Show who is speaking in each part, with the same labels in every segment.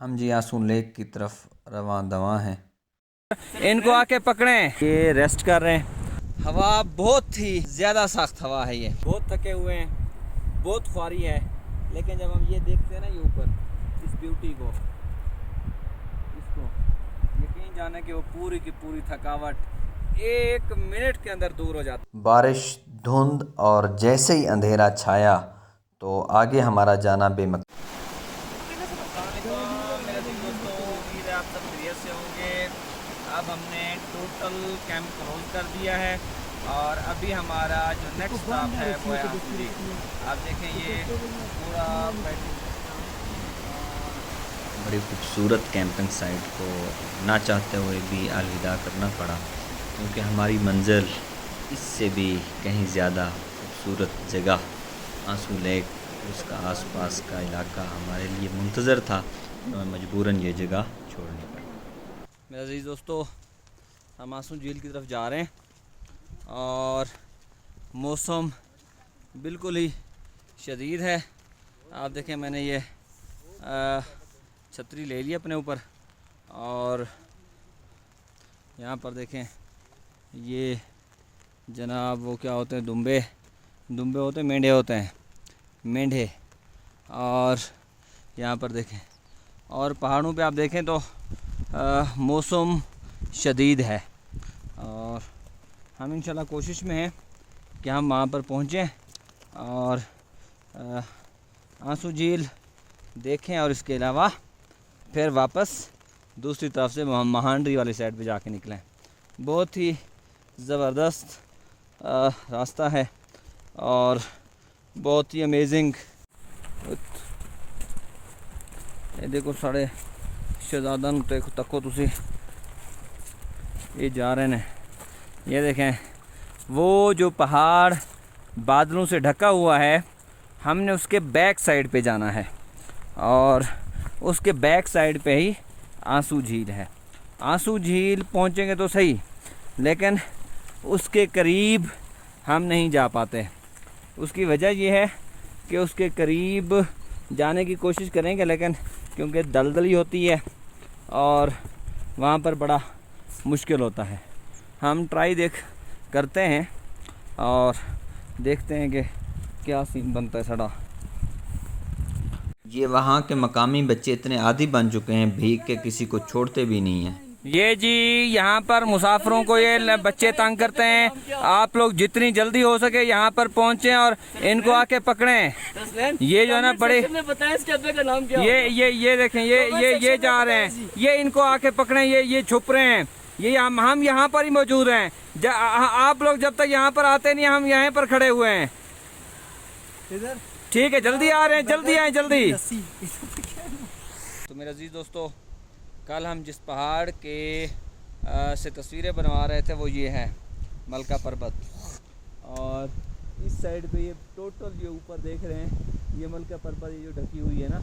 Speaker 1: हम जी आंसू लेक की तरफ रवां दवा हैं।
Speaker 2: इनको आके पकड़ें, ये रेस्ट कर रहे हैं। हवा बहुत ही ज़्यादा सख्त हवा है, ये बहुत थके हुए हैं, बहुत ख्वारी है। लेकिन जब हम ये देखते हैं ना, ये ऊपर इस ब्यूटी को, इसको यकीन जाने कि वो पूरी की पूरी थकावट 1 मिनट के अंदर दूर हो जाती।
Speaker 1: बारिश, धुंध और जैसे ही अंधेरा छाया तो आगे हमारा जाना बेमक।
Speaker 2: आप सब खैरियत से होंगे। अब हमने टोटल कैंप क्लोज कर दिया है और अभी हमारा जो नेक्स्ट स्टॉप है वो है आंसू लेक। आप देखें ये पूरा
Speaker 1: बड़ी खूबसूरत कैंपिंग साइट को ना चाहते हुए भी अलविदा करना पड़ा, क्योंकि हमारी मंजिल इससे भी कहीं ज़्यादा खूबसूरत जगह आंसू लेक, उसका आसपास का इलाका हमारे लिए मुंतज़र था, तो हमें मजबूरन ये जगह छोड़नी पड़ी।
Speaker 2: मेरे अज़ीज़ दोस्तों, हम आंसू झील की तरफ जा रहे हैं और मौसम बिल्कुल ही शदीद है। आप देखें, मैंने ये छतरी ले ली अपने ऊपर और यहाँ पर देखें, ये जनाब वो क्या होते हैं, दुम्बे होते हैं, मेंढे होते हैं, मेंढे। और यहाँ पर देखें, और पहाड़ों पे आप देखें तो मौसम शदीद है और हम इंशाल्लाह कोशिश में हैं कि हम वहाँ पर पहुँचें और आंसू झील देखें और इसके अलावा फिर वापस दूसरी तरफ से महांडरी वाली साइड पे जाके निकलें। बहुत ही ज़बरदस्त रास्ता है और बहुत ही अमेजिंग। ये देखो साढ़े शहजादा तको तुसी ये जा रहे हैं। ये देखें, वो जो पहाड़ बादलों से ढका हुआ है, हमने उसके बैक साइड पे जाना है और उसके बैक साइड पे ही आंसू झील है। आंसू झील पहुंचेंगे तो सही, लेकिन उसके करीब हम नहीं जा पाते। उसकी वजह यह है कि उसके करीब जाने की कोशिश करेंगे, लेकिन क्योंकि दलदली होती है और वहाँ पर बड़ा मुश्किल होता है। हम ट्राई करते हैं और देखते हैं कि क्या सीन बनता है साड़ा।
Speaker 1: ये वहाँ के मकामी बच्चे इतने आदी बन चुके हैं, भीख के किसी को छोड़ते भी नहीं हैं।
Speaker 2: ये जी यहाँ पर मुसाफिरों को ये बच्चे तंग करते हैं। आप लोग जितनी जल्दी हो सके यहाँ पर पहुँचें और इनको आके पकड़ें। ये जो है ना बड़े का नाम क्या? ये देखें, ये जा रहे हैं, ये इनको आके पकड़ें। ये छुप रहे हैं, ये हम यहाँ पर ही मौजूद हैं। आप लोग जब तक यहाँ पर आते नहीं, हम यहाँ पर खड़े हुए हैं। ठीक है, जल्दी आ रहे हैं, जल्दी आए जल्दी। तो मेरे अजीज दोस्तों, कल हम जिस पहाड़ के से तस्वीरें बनवा रहे थे वो ये है मलका पर्वत। और इस साइड पे ये टोटल जो ऊपर देख रहे हैं, ये मलका पर्वत, ये जो ढकी हुई है ना,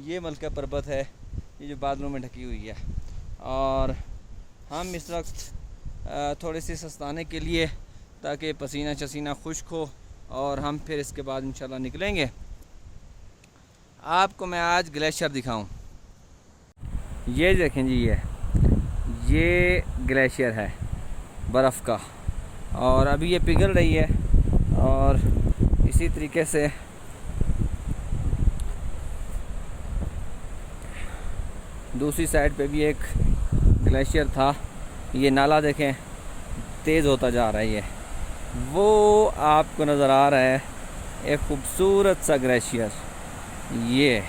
Speaker 2: ये मलका पर्वत है, ये जो बादलों में ढकी हुई है। और हम इस वक्त थोड़ी सी सस्ताने के लिए, ताकि पसीना चसीना खुश्क हो और हम फिर इसके बाद इंशाल्लाह निकलेंगे। आपको मैं आज ग्लेशियर दिखाऊं। ये देखें जी, ये ग्लेशियर है बर्फ़ का और अभी ये पिघल रही है। और इसी तरीके से दूसरी साइड पे भी एक ग्लेशियर था। ये नाला देखें तेज़ होता जा रहा है। ये वो आपको नज़र आ रहा है एक ख़ूबसूरत सा ग्लेशियर। ये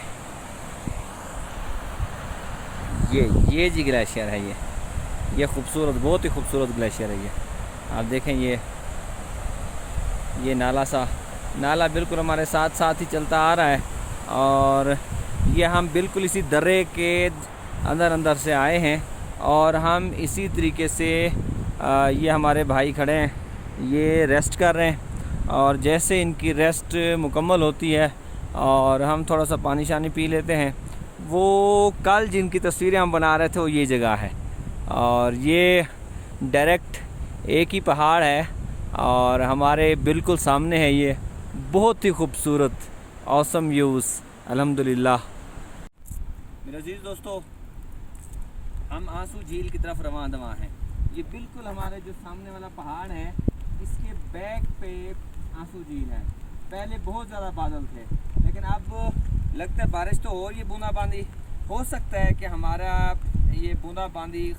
Speaker 2: जी ग्लेशियर है। ये खूबसूरत, बहुत ही खूबसूरत ग्लेशियर है। ये आप देखें, ये नाला बिल्कुल हमारे साथ साथ ही चलता आ रहा है। और ये हम बिल्कुल इसी दर्रे के अंदर से आए हैं और हम इसी तरीके से ये हमारे भाई खड़े हैं, ये रेस्ट कर रहे हैं। और जैसे इनकी रेस्ट मुकम्मल होती है और हम थोड़ा सा पानी शानी पी लेते हैं, वो कल जिनकी तस्वीरें हम बना रहे थे वो ये जगह है। और ये डायरेक्ट एक ही पहाड़ है और हमारे बिल्कुल सामने है। ये बहुत ही खूबसूरत ऑसम व्यूज़, अल्हम्दुलिल्लाह। मेरे अजीज दोस्तों, हम आंसू झील की तरफ रवां दवा हैं। ये बिल्कुल हमारे जो सामने वाला पहाड़ है, इसके बैक पे आंसू झील है। पहले बहुत ज़्यादा बादल थे, लेकिन अब लगता है बारिश तो हो रही है, बूंदाबांदी। हो सकता है कि हमारा ये बूंदाबांदी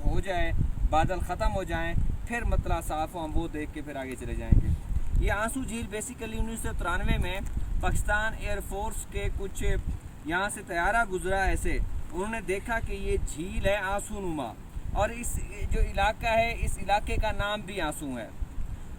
Speaker 2: हो जाए, बादल ख़त्म हो जाएं, फिर मतला साफ़ हो, हम वो देख के फिर आगे चले जाएंगे। ये आंसू झील बेसिकली 1993 में पाकिस्तान एयरफोर्स के कुछ यहाँ से तैयारा गुजरा, ऐसे उन्होंने देखा कि ये झील है आंसू नुमा, और इस जो इलाका है, इस इलाके का नाम भी आंसू है।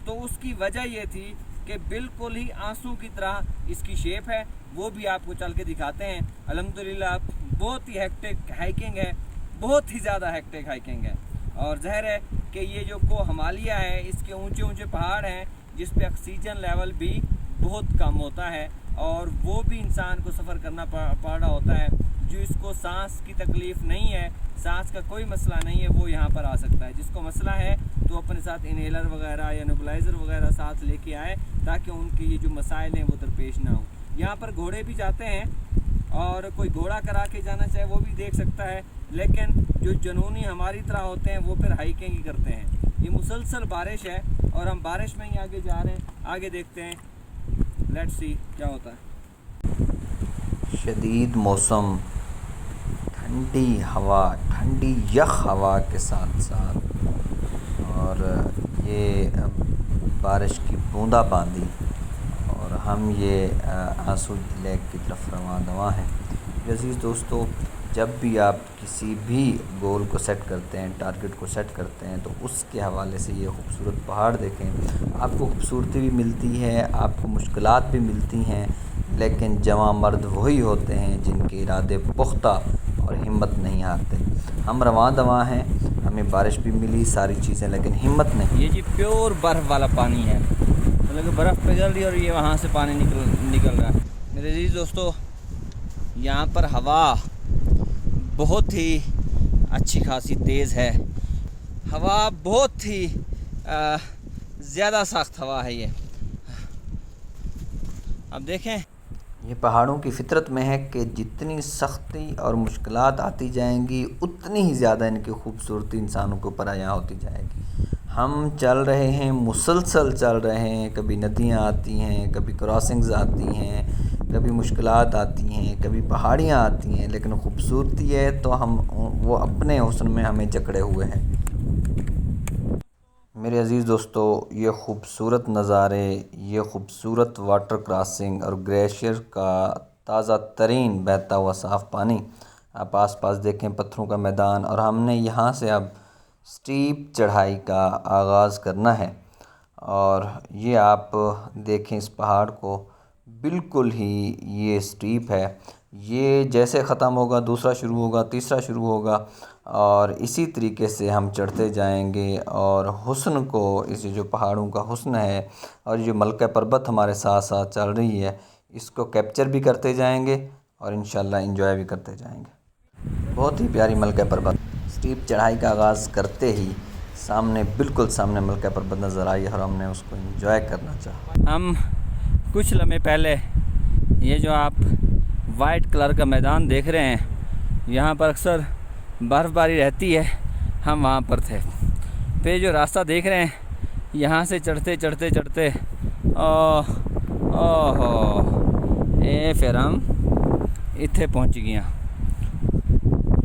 Speaker 2: तो उसकी वजह ये थी कि बिल्कुल ही आंसू की तरह इसकी शेप है। वो भी आपको चल के दिखाते हैं। अल्हम्दुलिल्लाह बहुत ही हेक्टिक हाइकिंग है, बहुत ही ज़्यादा हेक्टिक हाइकिंग है। और ज़ाहिर है कि ये जो को हिमालय है, इसके ऊंचे ऊंचे पहाड़ हैं जिस पे ऑक्सीजन लेवल भी बहुत कम होता है, और वो भी इंसान को सफ़र करना पड़ रहा होता है। जो इसको सांस की तकलीफ़ नहीं है, सांस का कोई मसला नहीं है, वो यहाँ पर आ सकता है। जिसको मसला है तो अपने साथ इनहेलर वगैरह या नेबुलाइज़र वगैरह साथ लेके आए, ताकि उनके ये जो मसाइल हैं वो दरपेश ना हो। यहाँ पर घोड़े भी जाते हैं, और कोई घोड़ा करा के जाना चाहे वो भी देख सकता है, लेकिन जो जुनूनी हमारी तरह होते हैं वो फिर हाइकिंग ही करते हैं। ये मुसलसल बारिश है और हम बारिश में ही आगे जा रहे हैं। आगे देखते हैं, लेट्स सी क्या होता है।
Speaker 1: शदीद मौसम, ठंडी हवा, ठंडी यख हवा के साथ साथ, और ये बारिश की बूंदाबांदी, और हम ये आंसू लेक की तरफ रवां दवा हैं। अज़ीज़ दोस्तों, जब भी आप किसी भी गोल को सेट करते हैं, टारगेट को सेट करते हैं, तो उसके हवाले से ये खूबसूरत पहाड़ देखें। आपको खूबसूरती भी मिलती है, आपको मुश्किलात भी मिलती हैं, लेकिन जवां मर्द वही होते हैं जिनके इरादे पुख्ता और हिम्मत नहीं हारते। हम रवां दवा हैं, हमें बारिश भी मिली, सारी चीज़ें, लेकिन हिम्मत नहीं।
Speaker 2: ये जी प्योर बर्फ़ वाला पानी है, मतलब कि बर्फ़ पिघल रही है और ये वहाँ से पानी निकल रहा है। मेरे अजीज़ दोस्तों, यहाँ पर हवा बहुत ही अच्छी खासी तेज़ है। हवा बहुत ही ज़्यादा सख्त हवा है ये। अब देखें,
Speaker 1: ये पहाड़ों की फितरत में है कि जितनी सख्ती और मुश्किलात आती जाएंगी, उतनी ही ज़्यादा इनकी खूबसूरती इंसानों के ऊपर आया होती जाएगी। हम चल रहे हैं, मुसलसल चल रहे हैं, कभी नदियाँ आती हैं, कभी क्रॉसिंग्स आती हैं, कभी मुश्किलात आती हैं, कभी पहाड़ियाँ आती हैं, लेकिन खूबसूरती है तो हम वो अपने हुस्न में हमें जकड़े हुए हैं। मेरे अज़ीज़ दोस्तों, ये खूबसूरत नज़ारे, ये खूबसूरत वाटर क्रॉसिंग और ग्लेशियर का ताज़ा तरीन बहता हुआ साफ़ पानी, आप आस पास देखें, पत्थरों का मैदान, और हमने यहाँ से अब स्टीप चढ़ाई का आगाज़ करना है। और ये आप देखें इस पहाड़ को, बिल्कुल ही ये स्टीप है। ये जैसे ख़त्म होगा दूसरा शुरू होगा, तीसरा शुरू होगा, और इसी तरीके से हम चढ़ते जाएंगे। और हुस्न को, इस जो पहाड़ों का हुस्न है और जो मलका पर्वत हमारे साथ साथ चल रही है, इसको कैप्चर भी करते जाएंगे और इंशाल्लाह एंजॉय भी करते जाएंगे। बहुत ही प्यारी मलका पर्वत। स्टीप चढ़ाई का आगाज़ करते ही सामने, बिल्कुल सामने मलका पर्वत नज़र आई और हमने उसको एंजॉय करना चाहा।
Speaker 2: हम कुछ लम्हे पहले ये जो आप वाइट कलर का मैदान देख रहे हैं, यहाँ पर अक्सर बर्फ़बारी रहती है, हम वहाँ पर थे। तो ये जो रास्ता देख रहे हैं, यहाँ से चढ़ते चढ़ते चढ़ते ओहो ये फिर हम इत्थे पहुँच गए।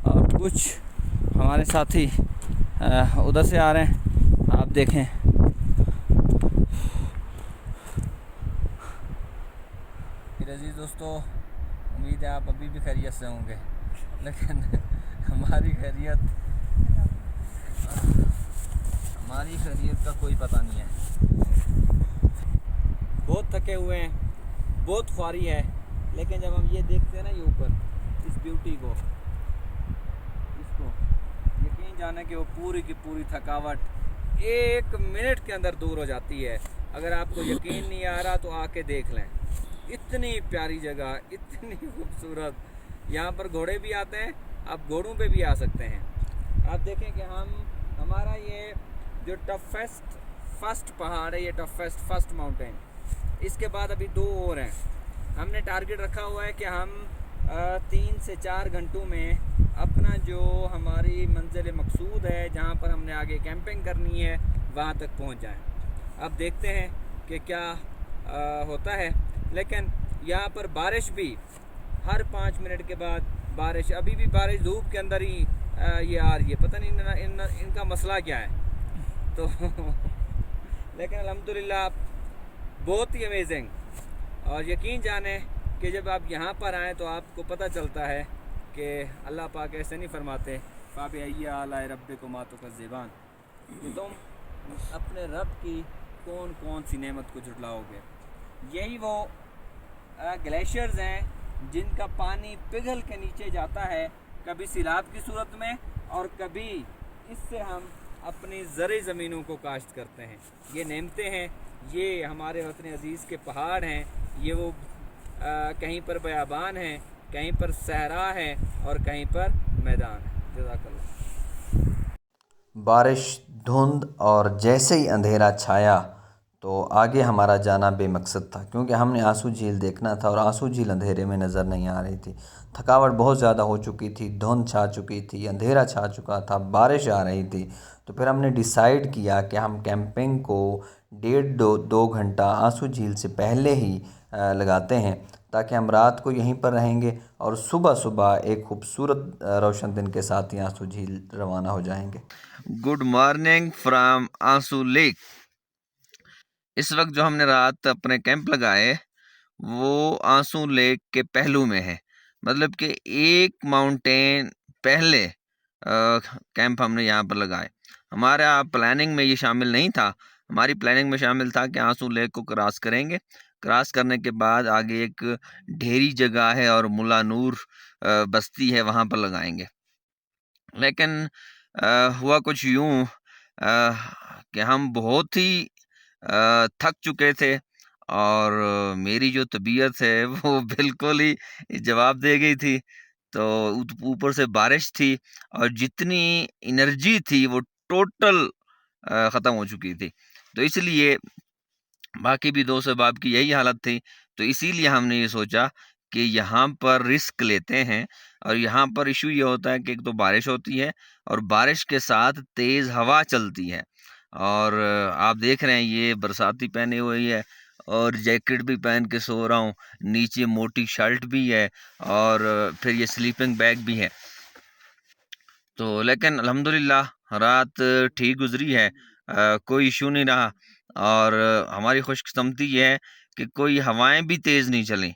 Speaker 2: और कुछ हमारे साथी उधर से आ रहे हैं, आप देखें। अज़ीज़ दोस्तों, उम्मीद है आप अभी भी खैरियत से होंगे, लेकिन हमारी खैरियत का कोई पता नहीं है। बहुत थके हुए हैं, बहुत ख्वारी है, लेकिन जब हम ये देखते हैं ना, ये ऊपर इस ब्यूटी को, इसको यकीन जाने कि वो पूरी की पूरी थकावट 1 मिनट के अंदर दूर हो जाती है। अगर आपको यकीन नहीं आ रहा तो आके देख लें। इतनी प्यारी जगह, इतनी खूबसूरत। यहाँ पर घोड़े भी आते हैं, आप घोड़ों पे भी आ सकते हैं। आप देखें कि हमारा ये जो फर्स्ट पहाड़ है, ये फर्स्ट माउंटेन, इसके बाद अभी 2 और हैं। हमने टारगेट रखा हुआ है कि हम 3 से 4 घंटों में अपना जो हमारी मंजिल मकसूद है, जहाँ पर हमने आगे कैंपिंग करनी है, वहाँ तक पहुँच जाएं। अब देखते हैं कि क्या होता है। लेकिन यहाँ पर बारिश भी हर 5 मिनट के बाद बारिश, अभी भी बारिश धूप के अंदर ही ये आ रही है। पता नहीं इनका मसला क्या है। तो लेकिन अल्हम्दुलिल्लाह बहुत ही अमेजिंग। और यकीन जाने कि जब आप यहाँ पर आएँ तो आपको पता चलता है कि अल्लाह पाक ऐसे नहीं फरमाते फ़ाबिअय्यि आलाइ रब्बिकुमा तुकज़्ज़िबान, कि तुम अपने रब की कौन कौन सी नेमत को झुटलाओगे। यही वो ग्लेशियर्स हैं जिनका पानी पिघल के नीचे जाता है, कभी सैलाब की सूरत में और कभी इससे हम अपनी ज़रे ज़मीनों को काश्त करते हैं। ये नेमतें हैं, ये हमारे वतन अज़ीज़ के पहाड़ हैं। ये वो कहीं पर बयाबान हैं, कहीं पर सहरा है और कहीं पर मैदान है। जज़ाकल्लाह।
Speaker 1: बारिश, धुंध और जैसे ही अंधेरा छाया तो आगे हमारा जाना बेमकसद था, क्योंकि हमने आंसू झील देखना था और आंसू झील अंधेरे में नज़र नहीं आ रही थी। थकावट बहुत ज़्यादा हो चुकी थी, धुंध छा चुकी थी, अंधेरा छा चुका था, बारिश आ रही थी। तो फिर हमने डिसाइड किया कि हम कैंपिंग को 1.5-2 घंटा आंसू झील से पहले ही लगाते हैं, ताकि हम रात को यहीं पर रहेंगे और सुबह सुबह एक खूबसूरत रोशन दिन के साथ ही आंसू झील रवाना हो जाएंगे। गुड मॉर्निंग फ्रॉम आंसू लेक। इस वक्त जो हमने रात अपने कैंप लगाए वो आंसू लेक के पहलू में है, मतलब कि एक माउंटेन पहले कैंप हमने यहाँ पर लगाए। हमारा प्लानिंग में ये शामिल नहीं था। हमारी प्लानिंग में शामिल था कि आंसू लेक को क्रॉस करेंगे, क्रॉस करने के बाद आगे एक ढेरी जगह है और मुला नूर बस्ती है, वहाँ पर लगाएंगे। लेकिन हुआ कुछ यूँ कि हम बहुत ही थक चुके थे और मेरी जो तबीयत है वो बिल्कुल ही जवाब दे गई थी। तो ऊपर से बारिश थी और जितनी एनर्जी थी वो टोटल ख़त्म हो चुकी थी। तो इसलिए बाकी भी दोस्त अहबाब की यही हालत थी। तो इसीलिए हमने ये सोचा कि यहाँ पर रिस्क लेते हैं। और यहाँ पर इशू ये होता है कि एक तो बारिश होती है और बारिश के साथ तेज़ हवा चलती है। और आप देख रहे हैं ये बरसाती पहनी हुई है और जैकेट भी पहन के सो रहा हूँ, नीचे मोटी शर्ट भी है और फिर ये स्लीपिंग बैग भी है। तो लेकिन अल्हम्दुलिल्लाह रात ठीक गुजरी है, कोई इशू नहीं रहा। और हमारी खुशकिस्मती ये है कि कोई हवाएं भी तेज़ नहीं चलीं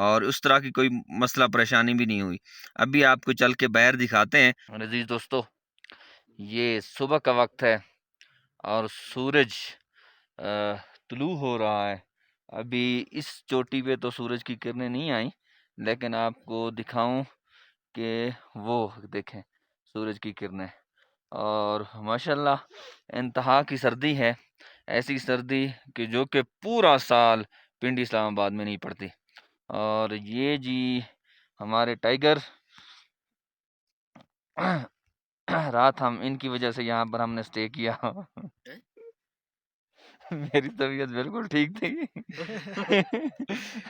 Speaker 1: और उस तरह की कोई मसला परेशानी भी नहीं हुई। अभी आपको चल के बाहर दिखाते हैं। और अजीज़ दोस्तों, ये सुबह का वक्त है और सूरज तुलू हो रहा है। अभी इस चोटी पे तो सूरज की किरणें नहीं आई, लेकिन आपको दिखाऊं कि वो देखें सूरज की किरणें। और माशाल्लाह इंतहा की सर्दी है, ऐसी सर्दी कि जो कि पूरा साल पिंडी इस्लामाबाद में नहीं पड़ती। और ये जी हमारे टाइगर रात हम इनकी वजह से यहाँ पर हमने स्टे किया। मेरी तबीयत बिल्कुल ठीक थी।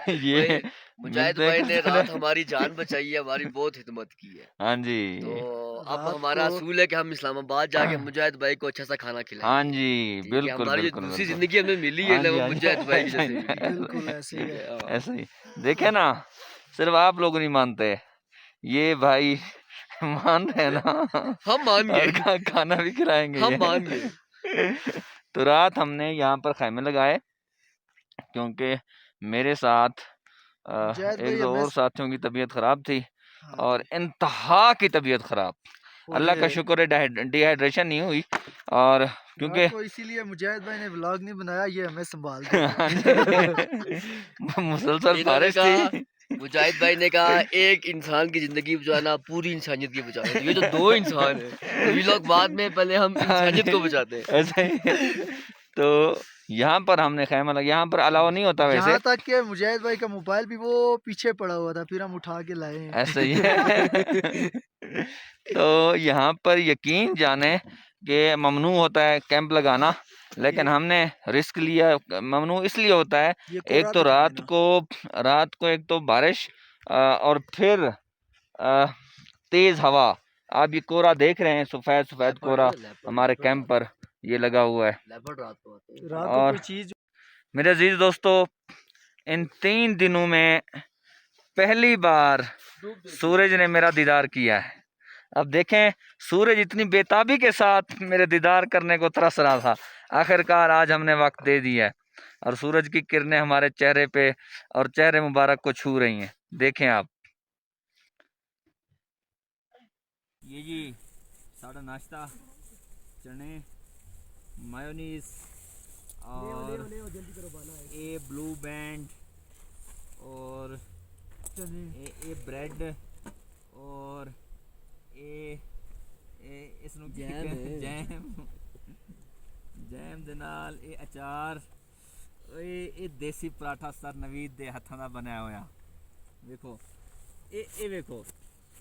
Speaker 1: ये
Speaker 3: भाई मुजाहिद
Speaker 2: मिलते
Speaker 3: भाई ने
Speaker 2: करते
Speaker 3: रात
Speaker 2: रहे।
Speaker 3: हमारी जान बचाई है, हमारी बहुत हिम्मत की है।
Speaker 2: हाँ जी,
Speaker 3: तो अब
Speaker 4: रात
Speaker 3: हमारा
Speaker 4: को
Speaker 3: असूल है कि हम इस्लामाबाद जाके मुजाहिद भाई को अच्छा सा खाना
Speaker 2: हाँ
Speaker 3: खिलाएंगे।
Speaker 2: जी,
Speaker 3: ठीक है,
Speaker 2: बिल्कुल
Speaker 3: हमारी जो
Speaker 2: बिल्कुल
Speaker 3: दूसरी
Speaker 2: बिल्कुल।
Speaker 3: जिंदगी हमें मिली है
Speaker 2: हाँ
Speaker 3: ना,
Speaker 2: जी,
Speaker 3: वो
Speaker 2: हाँ जी,
Speaker 3: मुजाहिद भाई की
Speaker 2: ऐसा ही
Speaker 3: जैसे मिली है।
Speaker 4: बिल्कुल ऐसे ही है।
Speaker 2: ऐसा ही। देखे ना, सिर्फ आप लोग नहीं मानते, ये भाई मान रहे हैं ना।
Speaker 3: हम मान
Speaker 2: और
Speaker 3: गए,
Speaker 2: खाना भी खिलाएंगे
Speaker 3: हम
Speaker 2: ये।
Speaker 3: मान गए।
Speaker 2: तो रात हमने यहाँ पर खैमे लगाए, क्योंकि मेरे साथ
Speaker 4: मुजाहिद
Speaker 2: एक
Speaker 4: भाई
Speaker 2: दो
Speaker 4: हमें
Speaker 2: और साथियों की तबीयत ख़राब थी
Speaker 4: हाँ
Speaker 2: और
Speaker 4: जी।
Speaker 2: इंतहा की तबीयत ख़राब।
Speaker 4: और
Speaker 2: अल्लाह का शुक्र है डिहाइड्रेशन नहीं हुई। और क्योंकि
Speaker 4: रात को इसीलिए मुजाहिद भाई ने व्लॉग नहीं बनाया, ये हमें संभालते
Speaker 2: हाँ
Speaker 4: थे।
Speaker 2: जी, मुसलसल
Speaker 3: इन्होंने
Speaker 2: बारिश
Speaker 3: कहा,
Speaker 2: थी।
Speaker 3: मुजाहिद भाई ने कहा एक इंसान की जिंदगी बचाना पूरी इंसानियत की बचाना। तो ये जो दो इंसान है, अभी लोग बाद में, पहले हम
Speaker 2: हाँ
Speaker 3: इंसानियत को
Speaker 2: जी,
Speaker 3: बचाते हैं।
Speaker 2: ऐसा ही है। तो यहाँ पर हमने खैमा लगा, यहाँ पर अलाउ नहीं होता वैसे,
Speaker 4: यहाँ तक कि मुजाहिद भाई का मोबाइल भी वो पीछे पड़ा हुआ था, फिर हम उठा के लाए
Speaker 2: ऐसा ही
Speaker 4: हैं।
Speaker 2: है। तो यहाँ पर यकीन जाने कि ममनू होता है कैंप लगाना, लेकिन हमने रिस्क लिया। ममनू इसलिए होता है,
Speaker 4: ये
Speaker 2: एक
Speaker 4: कोरा
Speaker 2: तो
Speaker 4: दिखा देना।
Speaker 2: रात को एक तो बारिश और फिर तेज़ हवा। आप ये कोहरा देख रहे हैं, सफ़ेद सफ़ेद कोहरा हमारे कैंप पर ये लगा हुआ है।
Speaker 4: रात को
Speaker 2: और
Speaker 4: कोई चीज
Speaker 2: मेरे अजीज दोस्तों, इन 3 दिनों में पहली बार सूरज ने मेरा दीदार किया है। अब देखें, सूरज इतनी बेताबी के साथ मेरे दीदार करने को तरस रहा था, आखिरकार आज हमने वक्त दे दिया है और सूरज की किरणें हमारे चेहरे पे और चेहरे मुबारक को छू रही हैं। देखें आप, ये जी साढ़ा नाश्ता, चने, मायोनीस और ये ब्लू बैंड और ये ब्रेड और ये इसनों जैम दे नाल ये अचार, ये देसी पराठा सर नवीद दे हत्थां दा बनाया होया। देखो ये देखो,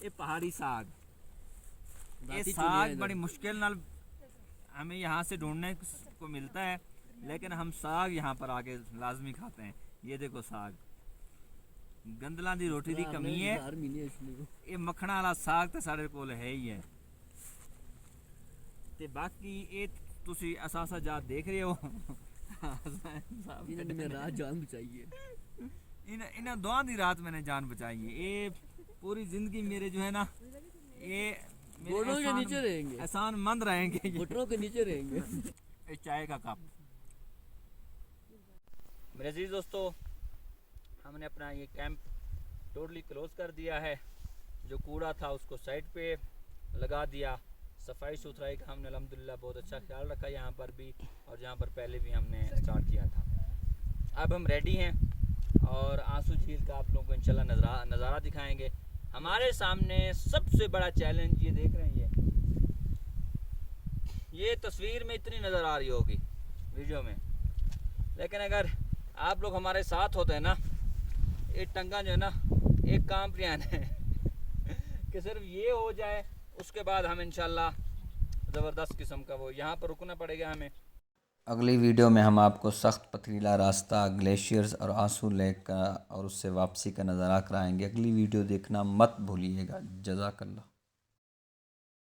Speaker 2: ये पहाड़ी साग, ये साग बड़ी मुश्किल नाल हमें यहाँ से ढूंढने को मिलता है, लेकिन हम साग यहाँ पर आके लाजमी खाते हैं। ये देखो साग, गंदलां दी रोटी दी कमी है, ये मक्खना वाला साग तो साढ़े कोल है ही है। ते बाकी ये तुसी असासा जात देख रहे हो
Speaker 3: इन्होंने रात जान बचाई है।
Speaker 2: इन दोनों दी रात मैंने जान बचाई है। ये पूरी जिंदगी मेरे जो है ना, ये
Speaker 3: घोड़ों के नीचे रहेंगे,
Speaker 2: एहसान मंद रहेंगे,
Speaker 3: घुटनों के नीचे रहेंगे।
Speaker 2: ये चाय का कप। मेरे अजीज दोस्तों, हमने अपना ये कैंप टोटली क्लोज कर दिया है। जो कूड़ा था उसको साइड पे लगा दिया। सफाई सुथराई का हमने अल्हम्दुलिल्लाह बहुत अच्छा ख्याल रखा यहाँ पर भी, और जहाँ पर पहले भी हमने स्टार्ट किया था। अब हम रेडी हैं और आंसू झील का आप लोगों को इंशाल्लाह नज़ारा दिखाएंगे। हमारे सामने सबसे बड़ा चैलेंज ये देख रहे हैं, ये तस्वीर में इतनी नज़र आ रही होगी वीडियो में, लेकिन अगर आप लोग हमारे साथ होते हैं ना, ये टंगा जो है ना एक काम प्रियान है कि सिर्फ ये हो जाए, उसके बाद हम इंशाल्लाह ज़बरदस्त किस्म का वो यहाँ पर रुकना पड़ेगा हमें।
Speaker 1: अगली वीडियो में हम आपको सख्त पथरीला रास्ता, ग्लेशियर्स और आंसू लेक का और उससे वापसी का नज़ारा कराएंगे। अगली वीडियो देखना मत भूलिएगा। जज़ाकल्लाह।